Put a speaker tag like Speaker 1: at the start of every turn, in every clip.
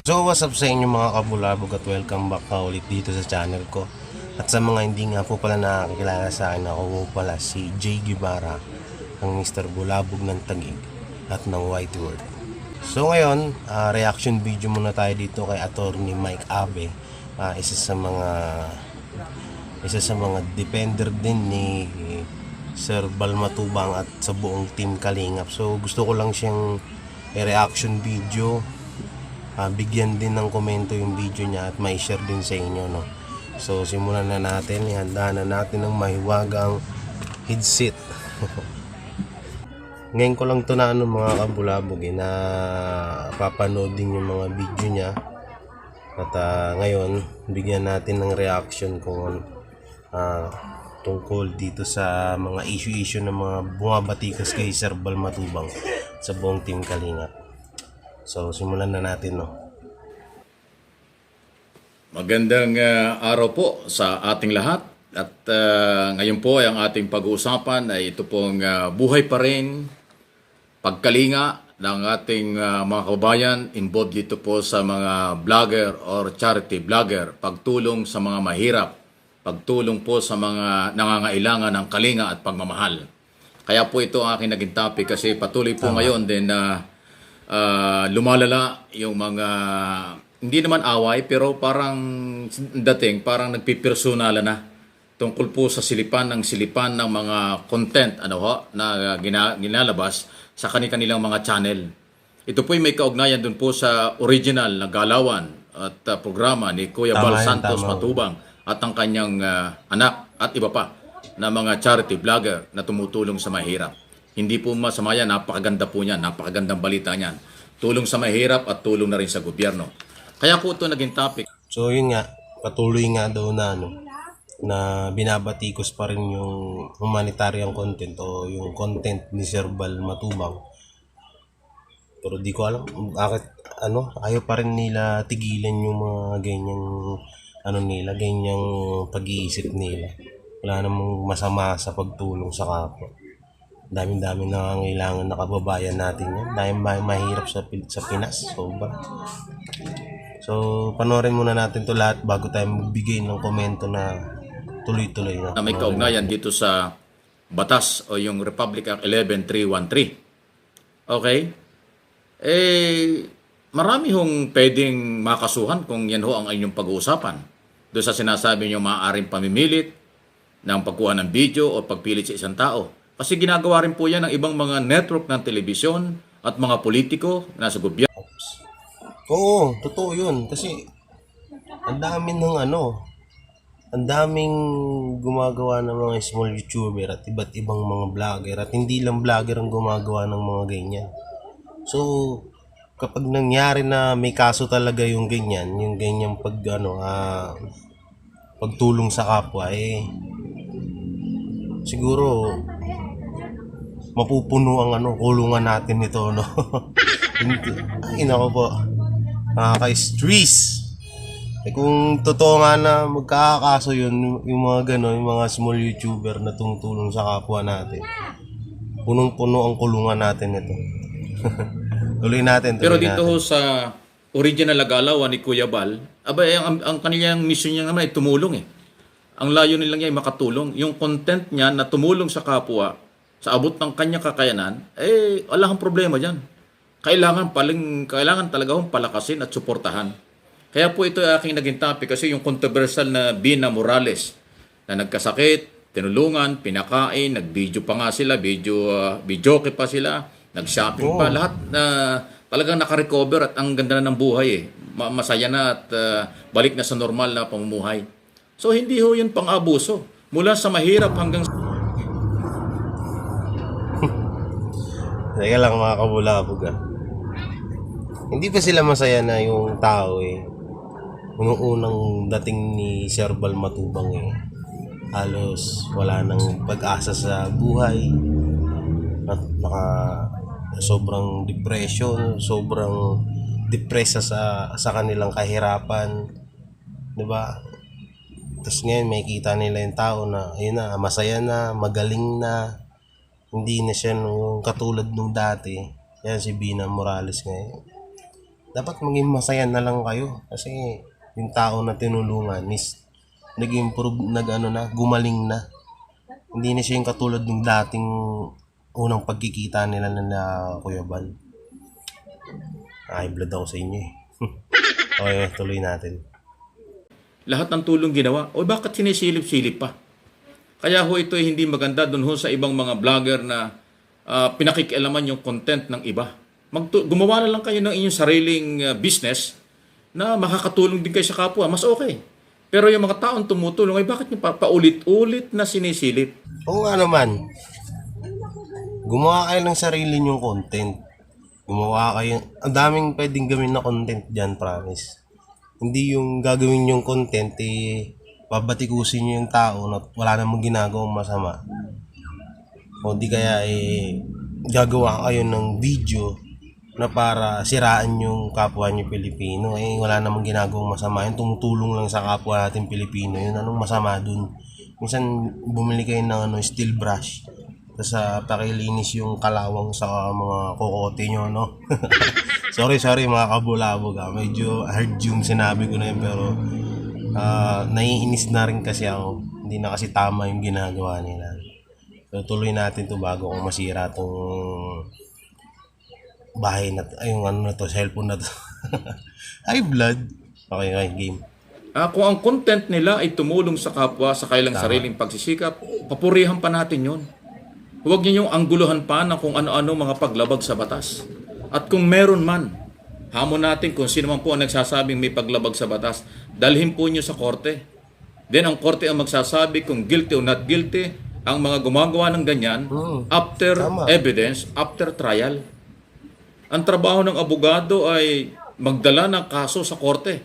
Speaker 1: So what's up sa inyo mga kabulabog at welcome back na ulit dito sa channel ko. At sa mga hindi nga po pala nakakilala sa akin, ako po pala si Jay Guevara, ang Mr. Bulabog ng Taguig at ng White World. So ngayon, reaction video muna tayo dito kay Attorney Mike Abe, isa sa mga defender din ni Sir Bal Matubang at sa buong team Kalingap. So gusto ko lang siyang reaction video, bigyan din ng komento yung video niya at may share din sa inyo, no? So simulan na natin, ihanda na natin ng mahiwagang headset. Ngayon ko lang to na mga kabulabog na papanood din yung mga video niya. At ngayon bigyan natin ng reaction kung tungkol dito sa mga issue ng mga bumabatikas kay Sir Bal Matubang sa buong team Kalingap. So simulan na natin, no.
Speaker 2: Magandang araw po sa ating lahat. At ngayon po ay ang ating pag-uusapan ay ito pong buhay pa rin pagkalinga ng ating mga kababayan involved dito po sa mga vlogger or charity vlogger, pagtulong sa mga mahirap, pagtulong po sa mga nangangailangan ng kalinga at pagmamahal. Kaya po ito ang aking naging topic kasi patuloy po ngayon din na lumalala yung mga, hindi naman away, pero parang dating, parang nagpipersonala na tungkol po sa silipan ng mga content na ginalabas sa kanilang mga channel. Ito po ay may kaugnayan dun po sa original na galawan at programa ni Kuya Bal Santos Matubang at ang kanyang anak at iba pa na mga charity vlogger na tumutulong sa mahirap. Hindi po masama yan, napakaganda po niyan, napakagandang balita niyan. Tulong sa mahirap at tulong na rin sa gobyerno. Kaya po ito naging topic.
Speaker 1: So yun nga, patuloy nga daw na binabatikos pa rin yung humanitarian content o yung content ni Sir Bal Matubang. Pero di ko alam bakit ayaw pa rin nila tigilan yung mga ganyang ganyang pag-iisip nila. Wala namang masama sa pagtulong sa kapwa. Daming nangangailangan na kababayan natin yan. Dahil mahirap sa Pinas. Sobra. So, panoorin muna natin to lahat bago tayo magbigay ng komento na tuloy-tuloy.
Speaker 2: Na may kaugnayan dito sa batas o yung Republic Act 11313. Okay? Marami hong pwedeng makasuhan kung yan ho ang inyong pag-uusapan. Doon sa sinasabi nyo maaaring pamimilit ng pagkuha ng video o pagpilit sa isang tao. Kasi ginagawa rin po yan ng ibang mga network ng telebisyon at mga politiko na nasa gobyerno.
Speaker 1: Oo, totoo yun. Kasi ang daming gumagawa ng mga small YouTuber at iba't ibang mga vlogger at hindi lang vlogger ang gumagawa ng mga ganyan. So, kapag nangyari na may kaso talaga yung ganyang pagtulong sa kapwa, siguro mapupuno ang kulungan natin nito, no. Ay nako po, nakaka-stress. Kung totoo nga na magkakaso yun, yung mga yung mga small YouTuber na tumutulong sa kapwa natin, punong-puno ang kulungan natin nito. Tuloy natin.
Speaker 2: Pero dito ho sa original na galawan ni Kuya Bal, ang kanilang mission niya naman ay tumulong Ang layo nilang niya ay makatulong. Yung content niya na tumulong sa kapwa, sa abot ng kanyang kakayanan, wala kang problema dyan. Kailangan talaga hong palakasin at suportahan. Kaya po ito ay aking naging topic kasi yung controversial na Bina Morales na nagkasakit, tinulungan, pinakain, nag-video pa nga sila, videoke pa sila, nag-shopping pa, lahat na talagang nakarecover at ang ganda na ng buhay masaya na at balik na sa normal na pamumuhay. So hindi ho yun pang-abuso. Mula sa mahirap hanggang
Speaker 1: Teka lang mga kabulabog, hindi pa sila masaya na yung tao unang dating ni Sir Bal Matubang halos wala nang pag-asa sa buhay at sobrang depression, sobrang depresa sa kanilang kahirapan, 'di ba? Tapos ngayon may kita nila yung tao na masaya na, magaling na, hindi na siya katulad nung dati. Yan si Bina Morales ngayon. dapat maging masaya na lang kayo. Kasi yung tao na tinulungan is nag-improve, gumaling na. Hindi na siya yung katulad ng dating unang pagkikita nila na Kuya Bal. Ay, blood ako sa inyo eh. Okay, tuloy natin.
Speaker 2: Lahat ng tulong ginawa. O bakit sinisilip-silip pa? Kaya ho ito ay hindi maganda dun ho sa ibang mga vlogger na pinakikialaman yung content ng iba. Gumawa na lang kayo ng inyong sariling business na makakatulong din kayo sa kapwa. Mas okay. Pero yung mga taong tumutulong ay bakit nyo paulit-ulit na sinisilip?
Speaker 1: Oo nga naman. Gumawa kayo ng sarili nyong content. Gumawa kayo. Ang daming pwedeng gawin na content dyan, promise. Hindi yung gagawin yung content, babatikusin nyo yung tao na wala namang ginagawang masama. O di kaya gagawa kayo ng video na para siraan yung kapwa nyo Pilipino. Wala namang ginagawang masama. Yung tumutulong lang sa kapwa natin Pilipino. Yun, anong masama dun? Minsan bumili kayo ng steel brush. Tapos pakilinis yung kalawang sa mga kokote nyo, no? sorry mga kabulabog. Medyo hard yung sinabi ko na yun, pero naiinis na rin kasi ako. Hindi na kasi tama yung ginagawa nila. So tuloy natin to bago kung masira tong bahay na to. Ay, yung cellphone na to. Ay, blood. Okay, game.
Speaker 2: Kung ang content nila ay tumulong sa kapwa sa kailang sariling pagsisikap, papurihan pa natin yon. Huwag niyo yung angguluhan pa na kung ano-ano mga paglabag sa batas. At kung meron man, hamon natin kung sino man po ang nagsasabing may paglabag sa batas, dalhin po niyo sa korte. Then ang korte ang magsasabi kung guilty o not guilty ang mga gumagawa ng ganyan after evidence, after trial. Ang trabaho ng abogado ay magdala ng kaso sa korte.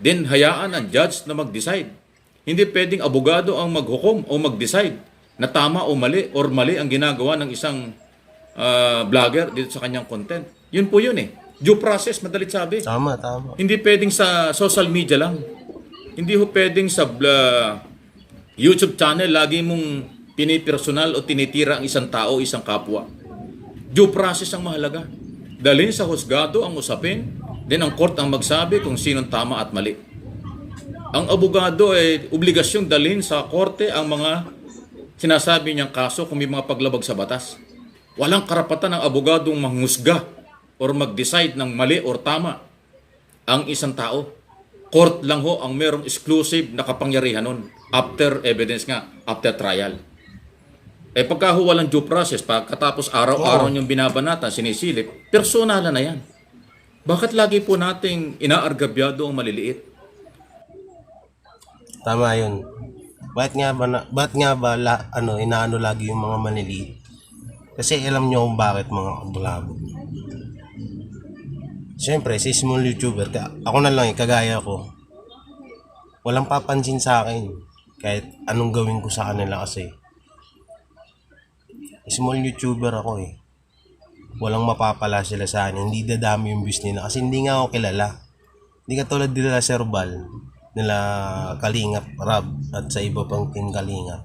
Speaker 2: Then hayaan ang judge na mag-decide. Hindi pwedeng abogado ang maghukom o mag-decide na tama o mali or mali ang ginagawa ng isang vlogger dito sa kanyang content. Yun po yun eh. Due process, madalit sabi.
Speaker 1: Tama.
Speaker 2: Hindi pwedeng sa social media lang. Hindi ho pwedeng sa YouTube channel lagi mong pinipersonal o tinitira ang isang tao, isang kapwa. Due process ang mahalaga. Dalhin sa husgado ang usapin, then ang court ang magsabi kung sinong tama at mali. Ang abogado ay obligasyong dalhin sa korte ang mga sinasabi niyang kaso kung may mga paglabag sa batas. Walang karapatan ng abogadong manghusga or mag-decide ng mali or tama ang isang tao. Court lang ho ang merong exclusive na kapangyarihan nun after evidence nga, after trial. Pagka ho walang due process, pagkatapos araw-araw niyong binabanatan, sinisilip, personalan na yan. Bakit lagi po nating inaargabyado ang maliliit?
Speaker 1: Tama yun. Ba't nga ba inaano lagi yung mga maliliit? Kasi alam nyo kung bakit, mga kabulabog. Siyempre, si small YouTuber, ako na lang kagaya ko, walang papansin sa akin kahit anong gawin ko sa kanila kasi small YouTuber ako eh. Walang mapapala sila sa akin. Hindi dadami yung views nila kasi hindi nga ako kilala. Hindi katulad nila Sir Bal, nila Kalingap Rab at sa iba pang team Kalingap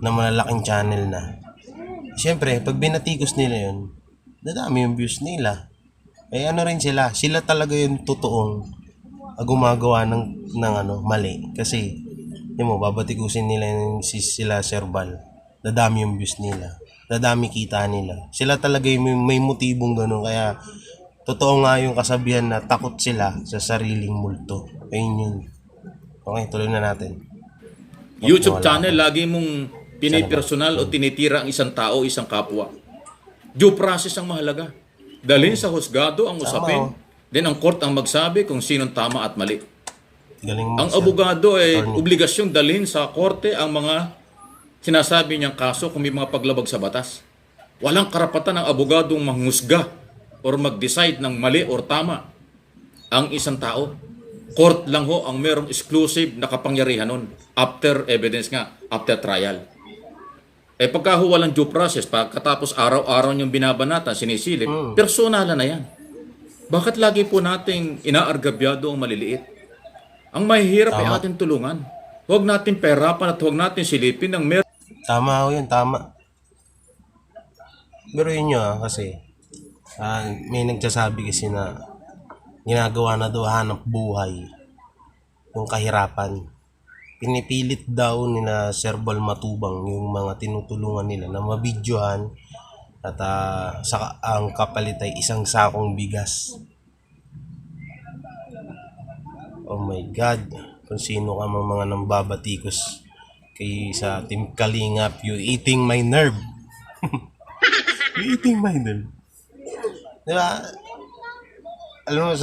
Speaker 1: na malalaking channel na. Siyempre, pag binatikos nila yun, dadami yung views nila. Ano rin sila talaga yung totoong gumagawa ng mali. Kasi, yun mo, babatikusin nila sila Sir Bal. Dadami yung views nila. Dadami kita nila. Sila talaga yung may motibong gano'n. Kaya, totoo nga yung kasabihan na takot sila sa sariling multo. Ayun yun. Okay, tuloy na natin.
Speaker 2: YouTube channel, lagi mong pinipersonal o tinitira ang isang tao, isang kapwa. Due process ang mahalaga. Dalhin sa husgado ang usapin. Then ang court ang magsabi kung sinong tama at mali. Ang abogado ay obligasyong dalhin sa korte ang mga sinasabi niyang kaso kung may mga paglabag sa batas. Walang karapatan ng abogadong manghusga or mag-decide ng mali or tama ang isang tao. Court lang ho ang merong exclusive na kapangyarihan nun after evidence nga, after trial. Pagka ho walang due process, pagkatapos araw-araw niyong binabanatan, sinisilip, personalan na yan. Bakit lagi po nating inaargabyado ang maliliit? Ang mahihirap ay ating tulungan. Huwag natin perapan at huwag natin silipin ng meron.
Speaker 1: Tama ho yun, tama. Pero yun nyo kasi may nagsasabi kasi na ginagawa na daw hanap buhay yung kahirapan. Pinipilit daw ni na Serbal Matubang yung mga tinutulungan nila na mabidyohan at ang kapalit ay isang sakong bigas. Oh my God, kung sino ka mga nambabatikos kay sa Team Kalingap, you eating my nerve. You eating my nerve. Diba? Alam mo,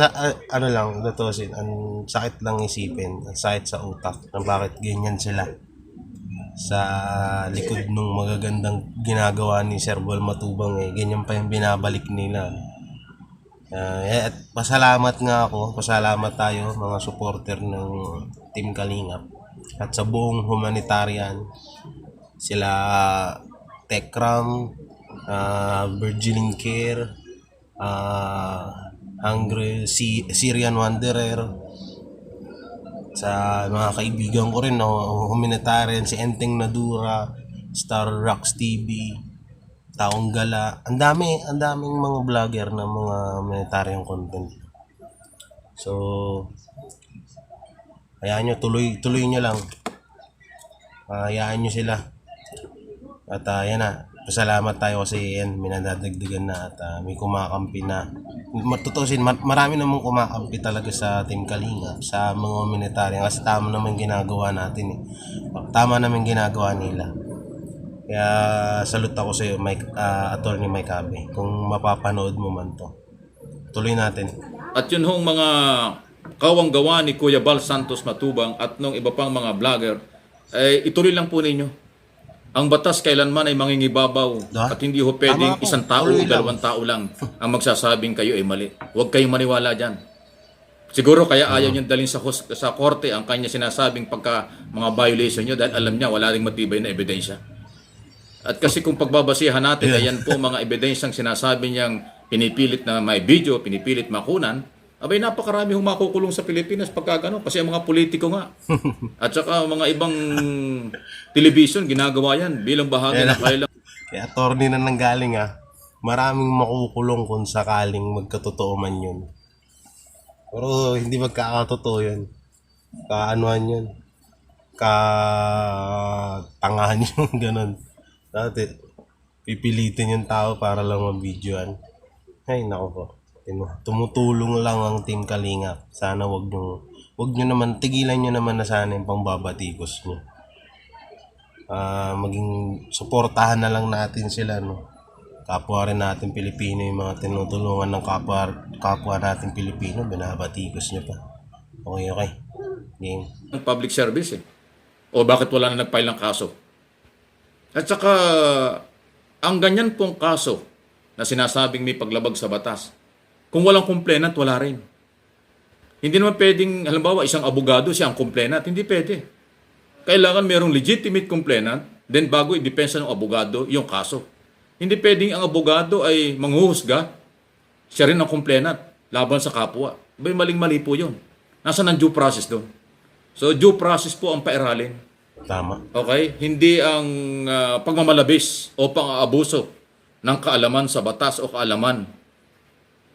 Speaker 1: ano lang, natusin, ang sakit lang isipin, ang sakit sa utak, na bakit ganyan sila sa likod nung magagandang ginagawa ni Serbal Matubang ganyan pa yung binabalik nila. At pasalamat nga ako, pasalamat tayo mga supporter ng Team Kalingap at sa buong humanitarian, sila Tekram, Virgin Care, Hungry Syrian Wanderer, sa mga kaibigan ko rin humanitarian, si Enteng Nadura, Star Rocks TV, Taong Gala, ang daming mga vlogger na mga humanitarian content. So hayaan nyo, tuloy nyo lang, hayaan nyo sila at yan na. Pasalamat tayo kasi yan, minadadagdagan na at may kumakampi na. Matutusin, marami namang kumakampi talaga sa Team Kalinga, sa mga humanitarian kasi tama naman ginagawa natin Tama naman ginagawa nila. Kaya salute ako sa iyo, Attorney Mike Abe, kung mapapanood mo man to. Tuloy natin.
Speaker 2: At yun hong mga kawang gawa ni Kuya Bal Santos Matubang at nung iba pang mga vlogger, ay ituloy lang po ninyo. Ang batas kailanman ay mangingibabaw at hindi ho pwedeng isang tao o dalawang tao lang ang magsasabing kayo ay mali. Huwag kayong maniwala dyan. Siguro kaya ayaw niyang dalhin sa korte ang kanya sinasabing pagka mga violation niyo dahil alam niya wala ring matibay na ebidensya. At kasi kung pagbabasihan natin, ayan po mga ebidensyang sinasabi niyang pinipilit na may video, pinipilit makunan, abay napakarami hong makukulong sa Pilipinas pagka gano'n. Kasi ang mga politiko nga. At saka mga ibang television, ginagawa yan bilang bahagi ng kailang.
Speaker 1: Kaya attorney na nanggaling maraming makukulong kung sakaling magkatotoo man yun. Pero hindi magkakatotoo yun. Kaanuhan yun. Katangahan yun, ganun. Dati, pipilitin yung tao para lang mabidyoan. Ay, nako po. Tumutulong lang ang Team Kalingap. Sana wag nyo naman, tigilan nyo naman na sana yung pangbabatikos nyo. Maging suportahan na lang natin sila, no? Kapwa rin natin Pilipino, yung mga tinutulungan ng kapwa natin Pilipino, binabatikos nyo pa. Okay. Game.
Speaker 2: Public service O bakit wala na nag-file ng kaso? At saka, ang ganyan pong kaso na sinasabing may paglabag sa batas, kung walang complainant, wala rin. Hindi naman pwedeng, halimbawa, isang abogado siya ang complainant. Hindi pwede. Kailangan mayroong legitimate complainant, then bago i-depensa ng abogado yung kaso. Hindi pwedeng ang abogado ay manghuhusga, siya rin ang complainant laban sa kapwa. Abay, maling-mali po yun. Nasaan ang due process doon? So, due process po ang pairalin.
Speaker 1: Tama.
Speaker 2: Okay? Hindi ang pagmamalabis o pang-aabuso ng kaalaman sa batas o kaalaman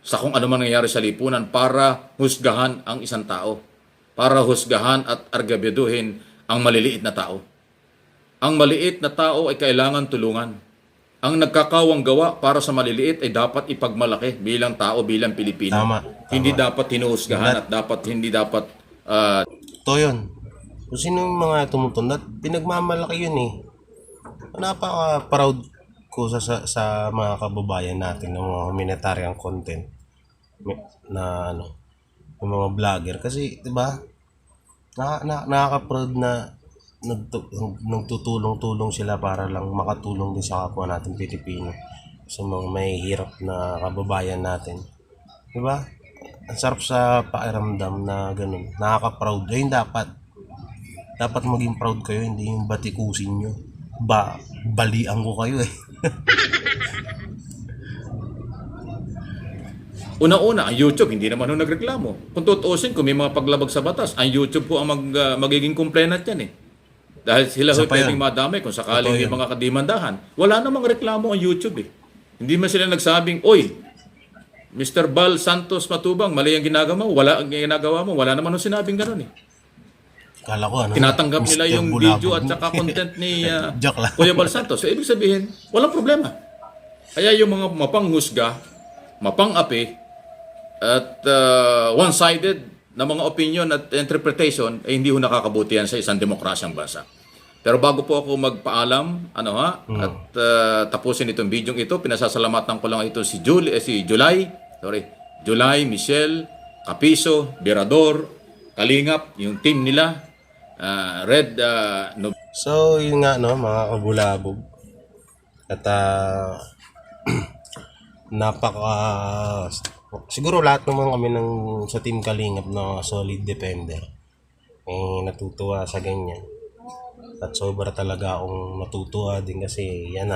Speaker 2: sa kung ano man nangyayari sa lipunan para husgahan ang isang tao. Para husgahan at argabeduhin ang maliliit na tao. Ang maliit na tao ay kailangan tulungan. Ang nagkakawang gawa para sa maliliit ay dapat ipagmalaki bilang tao, bilang Pilipino.
Speaker 1: Tama.
Speaker 2: Hindi dapat hinuhusgahan at hindi dapat...
Speaker 1: Ito yun. Kung sino yung mga tumutunod, pinagmamalaki yun Napaka-proud ko sa mga kababayan natin ng mga humanitarian content na yung mga vlogger kasi 'di ba nakaka-proud na nagtutulong-tulong sila para lang makatulong din sa kapwa natin Pilipino, sa mga may hirap na kababayan natin, 'di ba? Ang sarap sa pakiramdam na ganun, nakaka-proud. Ayun, dapat maging proud kayo, hindi yung batikusin nyo, balian ko kayo
Speaker 2: Una-una, ang YouTube, hindi naman nagreklamo. Kung tutuusin, kung may mga paglabag sa batas, ang YouTube po ang magiging complainant yan Dahil sila pwedeng madamay kung sakaling may mga kadimandahan. Wala namang reklamo ang YouTube Hindi man sila nagsabing, oy, Mr. Bal Santos Matubang, mali ang ginagawa mo. Wala naman nung sinabing gano'n eh.
Speaker 1: Kala ko ano.
Speaker 2: Tinatanggap nila
Speaker 1: Mr.
Speaker 2: yung
Speaker 1: Bulabog.
Speaker 2: video at saka content ni
Speaker 1: Joke lang.
Speaker 2: Kuya Bal Santos. So, ibig sabihin, walang problema. Kaya yung mga mapanghusga, mapang-api, at one-sided na mga opinion at interpretation ay hindi ho nakakabuti yan sa isang demokrasyang bansa. Pero bago po ako magpaalam, at tapusin itong video ito, pinasasalamatan ko lang ito si July, Michelle, Capiso, Berador, Kalingap, yung team nila, Red,
Speaker 1: So, yun nga, no, mga kabulabog. At siguro lahat naman kami sa Team Kalingap na solid defender. Natutuwa sa ganyan. At sobra talaga akong natutuwa din kasi yan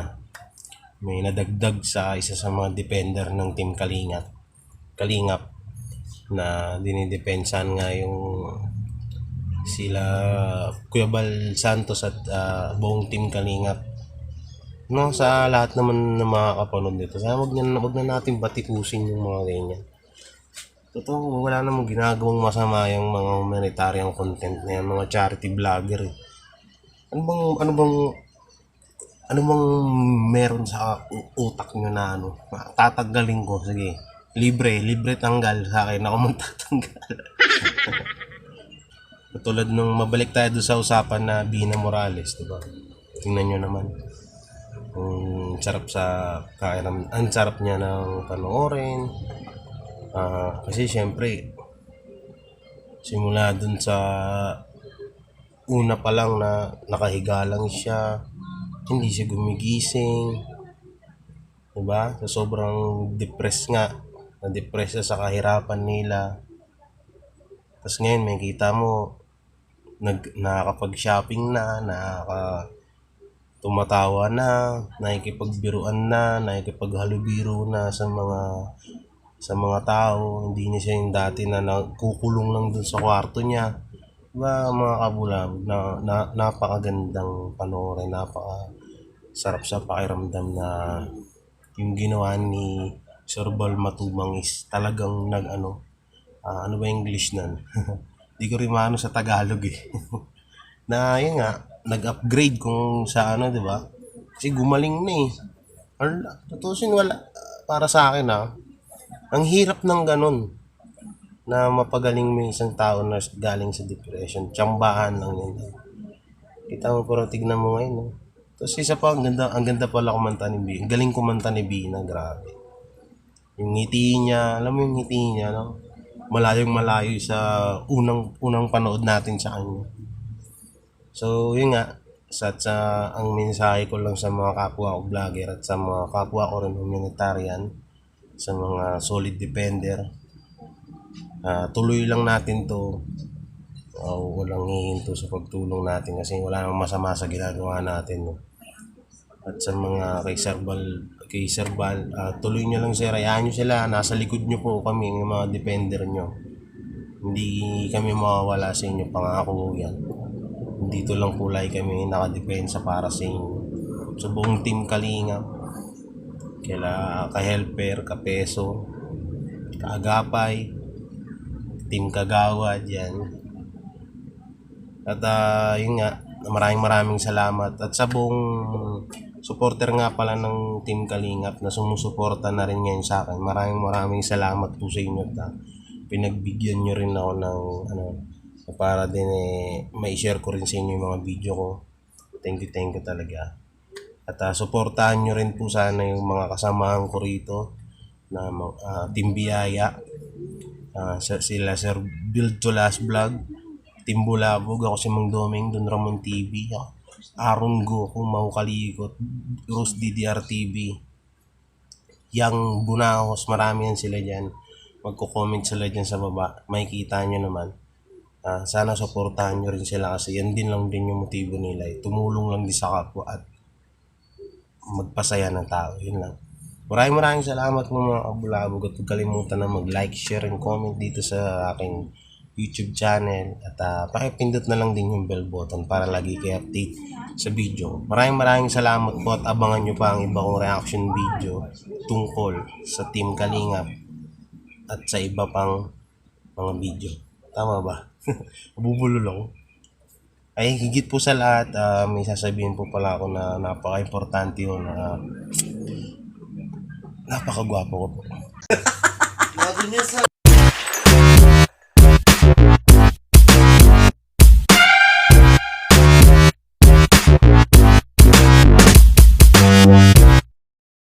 Speaker 1: may nadagdag sa isa sa mga defender ng Team Kalingap na dinidepensahan nga yung sila Kuya Bal Santos at buong Team Kalingap. No, sa lahat naman ng mga kapanood nito, sana wag na natin batikusin yung mga ganyan. Totoo, wala namang ginagawang masama yung mga humanitarian content na yan, mga charity vlogger eh. Ano bang meron sa utak nyo na tatanggalin ko, sige. Libre tanggal sa akin, ako magtatanggal. Tulad nung mabalik tayo doon sa usapan na Bina Morales, diba? Tingnan nyo naman. Ang sarap niya ng panoorin. Kasi syempre, simula dun sa una pa lang na nakahiga lang siya, hindi siya gumigising, diba? So, sobrang depressed nga, na-depress siya sa kahirapan nila. Tapos ngayon may kita mo nakakapag-shopping na, tumatawa na, nakikipagbiruan na, nakikipaghalubiro na sa mga tao. Hindi na siya yung dati na kukulong lang dun sa kwarto niya. Diba, mga kabulabog, napakagandang panoorin, napakasarap sa pakiramdam na yung ginawa ni Sir Bal Matubang is talagang ano ba yung English nun? Di ko rin maano sa Tagalog eh. Na yun nga, nag-upgrade kung sa di ba? Kasi gumaling na eh. Tutusin wala, para sa akin ang hirap ng ganun na mapagaling mo isang tao na galing sa depression. Tsambahan lang yun. Kita mo, pero tignan mo ngayon. No? Tapos isa pa, ang ganda pala kumanta ni Bina. Ang galing kumanta ni Bina, grabe. Yung ngiti niya, alam mo yung ngiti niya, no? Malayong malayo sa unang panood natin sa kanya. So, yun nga, ang mensahe ko lang sa mga kapwa ko vlogger at sa mga kapwa ko rin humanitarian, sa mga solid defender, tuloy lang natin to. Walang hihinto sa pagtulong natin kasi wala namang masama sa ginagawa natin. No? At sa mga kay Sir Bal, tuloy nyo lang sir, hayaan nyo sila, nasa likod nyo po kami, ng mga defender nyo. Hindi kami mawawala sa inyo, pangako yan. Dito lang po lagi kami nakadepensa para sa inyo. Sa buong Team Kalingap, ka-helper, ka-peso, ka-agapay, Team Kagawad, yan. At yun nga, maraming salamat. At sa buong supporter nga pala ng Team Kalingap na sumusuporta na rin ngayon sa akin, maraming salamat po sa inyo. At pinagbigyan nyo rin ako ng para din mai-share ko rin sa inyo yung mga video ko. Thank you talaga. At suportahan nyo rin po sana yung mga kasamahan ko rito na Team Biyaya, sila Sir Build to Last Vlog, Team Bulabog, ako si Mang Doming, Don Ramon TV, Aaron Goku, Mau Kalikot, Rose DDR TV, Yang Bunahos, marami yan sila dyan. Magko-comment sila dyan sa baba, makikita nyo naman. Sana suportahan nyo rin sila kasi yan din lang din yung motibo nila. Tumulong lang din sa kapwa at magpasaya ng tao. Yun lang. Maraming salamat mga kabulabog at huwag kalimutan na mag-like, share, and comment dito sa aking YouTube channel at pakipindot na lang din yung bell button para lagi kayo update sa video. Maraming salamat po at abangan nyo pa ang iba kong reaction video tungkol sa Team Kalingap at sa iba pang mga video. Tama ba? Bubulol ako. Ay, higit po sa lahat, may sasabihin po pala ako na napaka-importante yun. Napakagwapo ko po.